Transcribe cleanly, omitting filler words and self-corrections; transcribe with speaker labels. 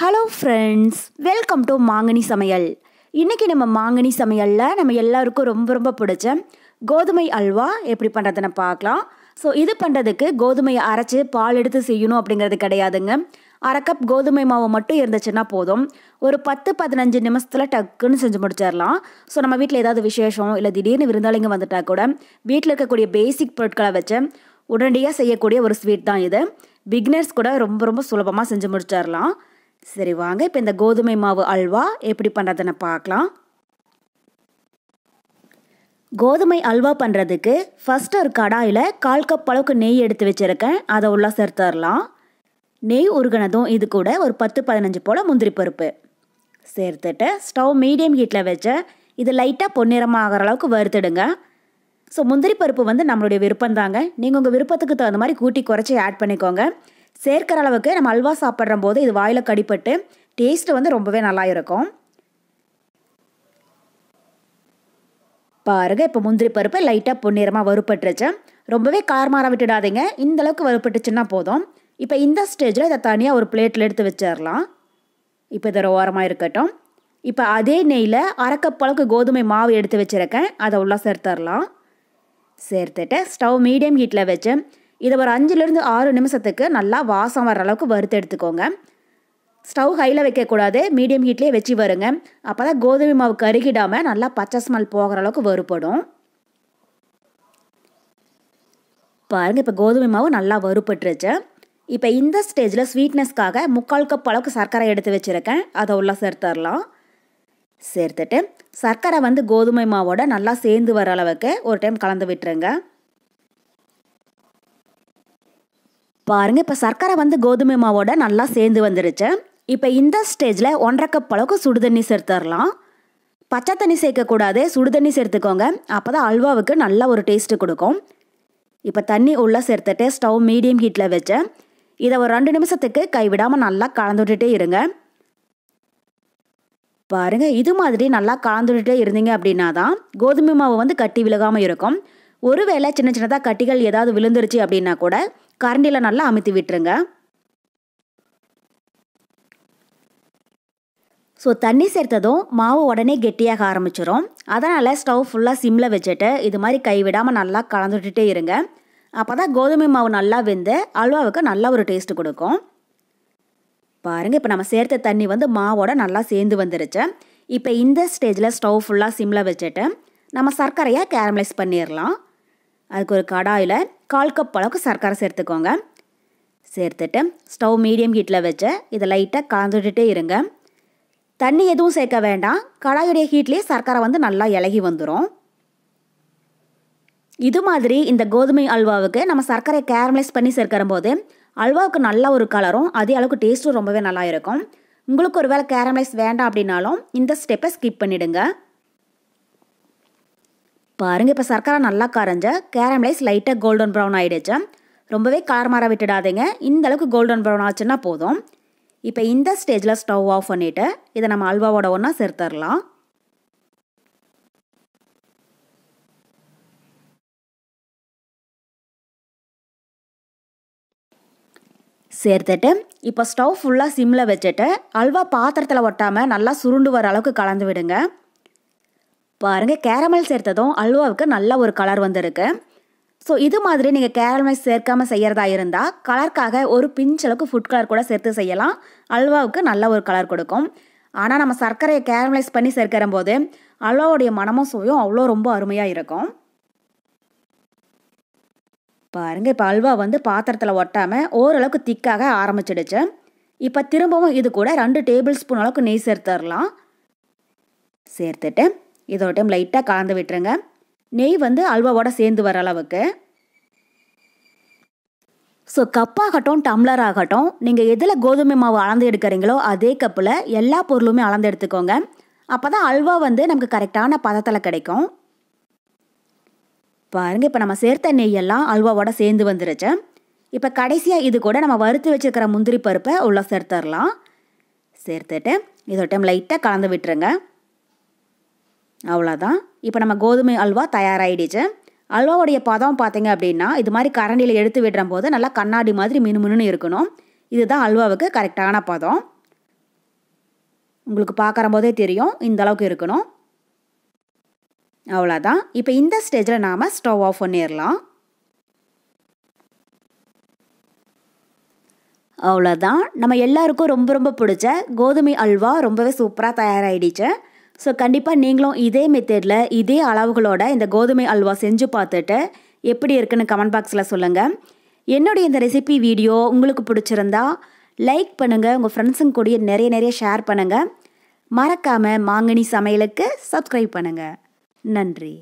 Speaker 1: Hello friends, welcome to மாங்கனி சமையல். இன்றைக்கி நம்ம மாங்கனி சமையலில் நம்ம எல்லாருக்கும் ரொம்ப பிடிச்ச கோதுமை அல்வா எப்படி பண்ணுறதுன்னு பார்க்கலாம். ஸோ இது பண்ணுறதுக்கு கோதுமையை அரைச்சி பால் எடுத்து செய்யணும் அப்படிங்கிறது கிடையாதுங்க. அரை கப் கோதுமை மாவு மட்டும் இருந்துச்சுன்னா போதும். ஒரு 10-15 நிமிஷத்தில் டக்குன்னு செஞ்சு முடிச்சிடலாம். ஸோ நம்ம வீட்டில் ஏதாவது விசேஷம் இல்லை திடீர்னு விருந்தாளிங்க வந்துட்டால் கூட வீட்டில் இருக்கக்கூடிய பேசிக் பொருட்களை வச்சு உடனடியாக செய்யக்கூடிய ஒரு ஸ்வீட் தான் இது. பிகினர்ஸ் கூட ரொம்ப சுலபமாக செஞ்சு முடிச்சிடலாம். சரி வாங்க, இப்போ இந்த கோதுமை மாவு அல்வா எப்படி பண்ணுறதுன்னு பார்க்கலாம். கோதுமை அல்வா பண்ணுறதுக்கு ஃபஸ்ட்டு ஒரு கடாயில் 1/4 கப் அளவுக்கு நெய் எடுத்து வச்சுருக்கேன். அதை உள்ளே சேர்த்துடலாம். நெய் உருகினதும் இது கூட ஒரு 10-15 போல் முந்திரி பருப்பு சேர்த்துட்டு ஸ்டவ் மீடியம் ஹீட்டில் வச்சு இது லைட்டாக பொன்னிறமாக ஆகிற அளவுக்கு வறுத்துடுங்க. ஸோ முந்திரி பருப்பு வந்து நம்மளுடைய விருப்பம் தாங்க. நீங்கள் உங்கள் விருப்பத்துக்கு தகுந்த மாதிரி கூட்டி குறைச்சி ஆட் பண்ணிக்கோங்க. சேர்க்கிற அளவுக்கு நம்ம அல்வா சாப்பிட்ற போது இது வாயில் கடிப்பட்டு டேஸ்ட்டு வந்து ரொம்பவே நல்லா இருக்கும். பாருங்கள், இப்போ முந்திரி பருப்பு லைட்டாக பொன்னிறமாக வறுப்பட்டுருச்சு. ரொம்பவே காரமாற விட்டுடாதீங்க. இந்தளவுக்கு வறுப்பட்டுச்சுன்னா போதும். இப்போ இந்த ஸ்டேஜில் இதை தனியாக ஒரு பிளேட்டில் எடுத்து வச்சிடலாம். இப்போ இதை ஓரமாக இருக்கட்டும். இப்போ அதே நெய்யில் அரை கப் அளவுக்கு கோதுமை மாவு எடுத்து வச்சுருக்கேன். அதை உள்ளே சேர்த்துடலாம். சேர்த்துட்டு ஸ்டவ் மீடியம் ஹீட்டில் வச்சு இதை ஒரு 5-6 நிமிஷத்துக்கு நல்லா வாசம் வர அளவுக்கு வறுத்து எடுத்துக்கோங்க. ஸ்டவ் ஹையில் வைக்கக்கூடாது, மீடியம் ஹீட்லேயே வச்சு வருங்க. அப்போ தான் கோதுமை மாவு கருகிடாமல் நல்லா பச்சை ஸ்மெல் போகிற அளவுக்கு வறுப்படும். பாருங்கள், இப்போ கோதுமை மாவு நல்லா வறுப்பட்டுருச்சு. இப்போ இந்த ஸ்டேஜில் ஸ்வீட்னஸ்க்காக 3/4 கப் அளவுக்கு சர்க்கரை எடுத்து வச்சுருக்கேன். அதை உள்ளே சேர்த்துடலாம். சேர்த்துட்டு சர்க்கரை வந்து கோதுமை மாவோட நல்லா சேர்ந்து வர அளவுக்கு ஒரு டைம் கலந்து விட்டுருங்க. பாருங்கள், இப்போ சர்க்கரை வந்து கோதுமை மாவோட நல்லா சேர்ந்து வந்துருச்சு. இப்போ இந்த ஸ்டேஜில் 1/2 கப் அளவுக்கு சுடுதண்ணி சேர்த்துடலாம். பச்சை தண்ணி சேர்க்கக்கூடாது, சுடுதண்ணி சேர்த்துக்கோங்க. அப்போ தான் அல்வாவுக்கு நல்ல ஒரு டேஸ்ட்டு கொடுக்கும். இப்போ தண்ணி உள்ளே சேர்த்துட்டு ஸ்டவ் மீடியம் ஹீட்டில் வச்சு இதை ஒரு 2 நிமிஷத்துக்கு கைவிடாமல் நல்லா கலந்து விட்டுட்டே இருங்க. பாருங்கள், இது மாதிரி நல்லா கலந்து விட்டுட்டே இருந்தீங்க அப்படின்னா தான் கோதுமை மாவு வந்து கட்டி விலகாமல் இருக்கும். ஒருவேளை சின்னதாக கட்டிகள் ஏதாவது விழுந்துருச்சு அப்படின்னா கூட கரண்டியில் நல்லா அமுத்தி விட்டுருங்க. ஸோ தண்ணி சேர்த்ததும் மாவு உடனே கெட்டியாக ஆரம்பிச்சிடும். அதனால் ஸ்டவ் ஃபுல்லாக சிம்மில் வச்சுட்டு இது மாதிரி கைவிடாமல் நல்லா கலந்து விட்டுட்டே இருங்க. அப்போ தான் கோதுமை மாவு நல்லா வெந்து அல்வாவுக்கு நல்ல ஒரு டேஸ்ட்டு கொடுக்கும். பாருங்கள், இப்போ நம்ம சேர்த்த தண்ணி வந்து மாவோட நல்லா சேர்ந்து வந்துருச்சு. இப்போ இந்த ஸ்டேஜில் ஸ்டவ் ஃபுல்லாக சிம்மில் வச்சுட்டு நம்ம சர்க்கரையை கேரமலைஸ் பண்ணிடலாம். அதுக்கு ஒரு கடாயில் 1/4 கப் அளவுக்கு சர்க்கரை சேர்த்துக்கோங்க. சேர்த்துட்டு ஸ்டவ் மீடியம் ஹீட்டில் வச்சு இதை லைட்டாக கலந்து விட்டுட்டே இருங்க. தண்ணி எதுவும் சேர்க்க வேண்டாம். கடாயுடைய ஹீட்லேயே சர்க்கரை வந்து நல்லா இலகி வந்துடும். இது மாதிரி இந்த கோதுமை அல்வாவுக்கு நம்ம சர்க்கரை கேரமலைஸ் பண்ணி சேர்க்கிற போது அல்வாவுக்கு நல்ல ஒரு கலரும் அதே அளவுக்கு டேஸ்ட்டும் ரொம்பவே நல்லா இருக்கும். உங்களுக்கு ஒரு வேளை கேரமலைஸ் வேண்டாம் அப்படின்னாலும் இந்த ஸ்டெப்பை ஸ்கிப் பண்ணிவிடுங்க. பாருங்கள், இப்போ சர்க்கரை நல்லா கரைஞ்ச கேரமலைஸ் லைட்டாக கோல்டன் ப்ரௌன் ஆகிடுச்சு. ரொம்பவே காரமாற விட்டுடாதீங்க. இந்த அளவுக்கு கோல்டன் ப்ரௌன் ஆச்சுன்னா போதும். இப்போ இந்த ஸ்டேஜில் ஸ்டவ் ஆஃப் பண்ணிவிட்டு இதை நம்ம அல்வாவோட ஒன்றா சேர்த்துடலாம். சேர்த்துட்டு இப்போ ஸ்டவ் ஃபுல்லாக சிம்மில் வச்சுட்டு அல்வா பாத்திரத்தில் ஒட்டாமல் நல்லா சுருண்டு வர அளவுக்கு கலந்து விடுங்க. பாருங்கள், கேரமல் சேர்த்ததும் அல்வாவுக்கு நல்ல ஒரு கலர் வந்திருக்கு. ஸோ இது மாதிரி நீங்கள் கேரமல் சேர்க்காமல் செய்கிறதா இருந்தால் கலருக்காக ஒரு பிஞ்ச் அளவுக்கு ஃபுட் கலர் கூட சேர்த்து செய்யலாம். அல்வாவுக்கு நல்ல ஒரு கலர் கொடுக்கும். ஆனால் நம்ம சர்க்கரையை கேரமலைஸ் பண்ணி சேர்க்கிற போது அல்வாவுடைய மனமும் சுவையும் அவ்வளோ ரொம்ப அருமையாக இருக்கும். பாருங்கள், இப்போ அல்வா வந்து பாத்திரத்தில் ஒட்டாமல் ஓரளவுக்கு திக்காக ஆரம்பிச்சிடுச்சு. இப்போ திரும்பவும் இது கூட 2 டேபிள் ஸ்பூன் அளவுக்கு நெய் சேர்த்துடலாம். சேர்த்துட்டு இதோட டைம் லைட்டாக கலந்து விட்டுருங்க. நெய் வந்து அல்வாவோட சேர்ந்து வர அளவுக்கு. ஸோ கப்பாகட்டும் டம்ளர் ஆகட்டும், நீங்கள் எதில் கோதுமை மாவு அளந்து எடுக்கிறீங்களோ அதே கப்பில் எல்லா பொருளுமே அளந்து எடுத்துக்கோங்க. அப்போ தான் அல்வா வந்து நமக்கு கரெக்டான பதத்தில் கிடைக்கும். பாருங்கள், இப்போ நம்ம சேர்த்த நெய்யெல்லாம் அல்வாவோட சேர்ந்து வந்துருச்சு. இப்போ கடைசியாக இது கூட நம்ம வறுத்து வச்சுருக்கிற முந்திரி பருப்பை உள்ளே சேர்த்துடலாம். சேர்த்துட்டு இதோட டைம் லைட்டாக கலந்து விட்டுருங்க. அவ்வளோதான். இப்போ நம்ம கோதுமை அல்வா தயாராகிடுச்சு. அல்வாவுடைய பதம் பார்த்தீங்க அப்படின்னா இது மாதிரி கரண்டியில் எடுத்து விடுற போது நல்லா கண்ணாடி மாதிரி மினுமினுன்னு இருக்கணும். இதுதான் அல்வாவுக்கு கரெக்டான பதம். உங்களுக்கு பார்க்குற போதே தெரியும் இந்த அளவுக்கு இருக்கணும். அவ்வளோதான். இப்போ இந்த ஸ்டேஜில் நாம் ஸ்டவ் ஆஃப் பண்ணிடலாம். அவ்வளோதான். நம்ம எல்லாருக்கும் ரொம்ப ரொம்ப பிடிச்ச கோதுமை அல்வா ரொம்பவே சூப்பராக தயாராகிடுச்சு. ஸோ கண்டிப்பாக நீங்களும் இதே மெத்தடில் இதே அளவுகளோட இந்த கோதுமை அல்வா செஞ்சு பார்த்துட்டு எப்படி இருக்குன்னு கமெண்ட் பாக்ஸில் சொல்லுங்கள். என்னுடைய இந்த ரெசிபி வீடியோ உங்களுக்கு பிடிச்சிருந்தா லைக் பண்ணுங்கள், உங்கள் ஃப்ரெண்ட்ஸுங்க கூட நிறைய ஷேர் பண்ணுங்கள். மறக்காமல் மாங்கனி சமையலுக்கு சப்ஸ்கிரைப் பண்ணுங்கள். நன்றி.